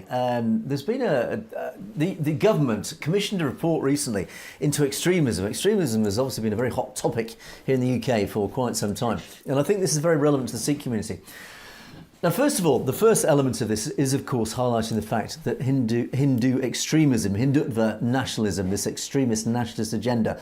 There's been the government commissioned a report recently into extremism. Extremism has obviously been a very hot topic here in the UK for quite some time, and I think this is very relevant to the Sikh community. Now, first of all, the first element of this is, of course, highlighting the fact that Hindu extremism, Hindutva nationalism, this extremist nationalist agenda,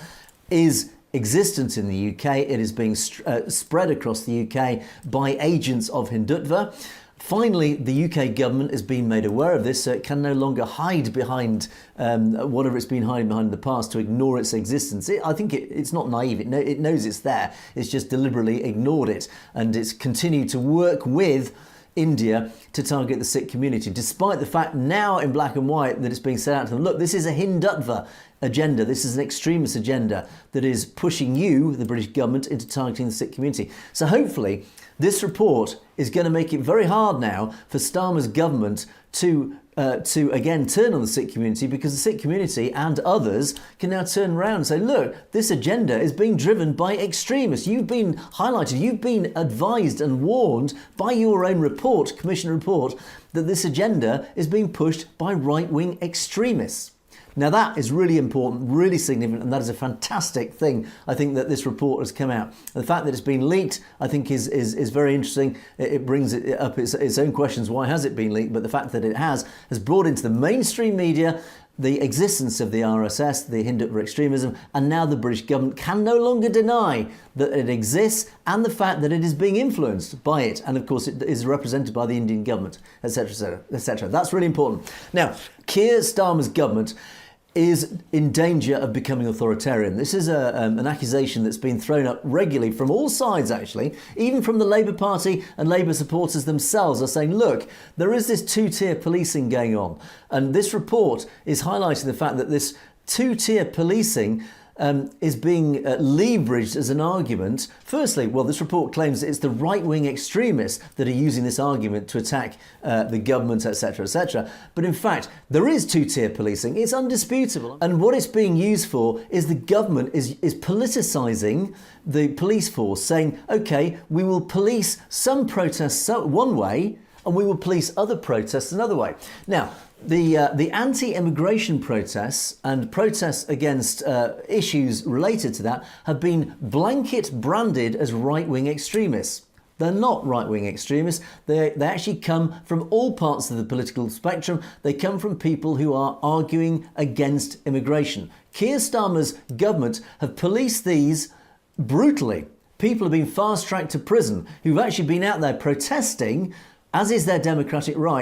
is existent in the UK. It is being spread across the UK by agents of Hindutva. Finally, the UK government is being made aware of this, so it can no longer hide behind whatever it's been hiding behind in the past to ignore its existence. I think it's not naive. It knows it's there. It's just deliberately ignored it, and it's continued to work with India to target the Sikh community, despite the fact now in black and white that it's being set out to them, look, this is a Hindutva agenda, this is an extremist agenda that is pushing you, the British government, into targeting the Sikh community. So hopefully this report is going to make it very hard now for Starmer's government to again turn on the Sikh community, because the Sikh community and others can now turn around and say, look, this agenda is being driven by extremists. You've been highlighted, you've been advised and warned by your own report, commission report, that this agenda is being pushed by right-wing extremists. Now that is really important, really significant, and that is a fantastic thing, I think, that this report has come out. The fact that it's been leaked, I think, is very interesting. It brings up its own questions. Why has it been leaked? But the fact that it has brought into the mainstream media the existence of the RSS, the Hindutva extremism, and now the British government can no longer deny that it exists, and the fact that it is being influenced by it. And of course, it is represented by the Indian government, etc., etc., etc. That's really important. Now, Keir Starmer's government is in danger of becoming authoritarian. This is an accusation that's been thrown up regularly from all sides, actually. Even from the Labour Party and Labour supporters themselves are saying, look, there is this two-tier policing going on. And this report is highlighting the fact that this two-tier policing is being leveraged as an argument. Firstly, well, this report claims that it's the right-wing extremists that are using this argument to attack the government, etc., etc. But in fact, there is two-tier policing. It's undisputable. And what it's being used for is the government is politicising the police force, saying, OK, we will police some protests one way, and we will police other protests another way. Now, the anti-immigration protests and protests against issues related to that have been blanket branded as right-wing extremists. They're not right-wing extremists. They actually come from all parts of the political spectrum. They come from people who are arguing against immigration. Keir Starmer's government have policed these brutally. People have been fast-tracked to prison who've actually been out there protesting, as is their democratic right,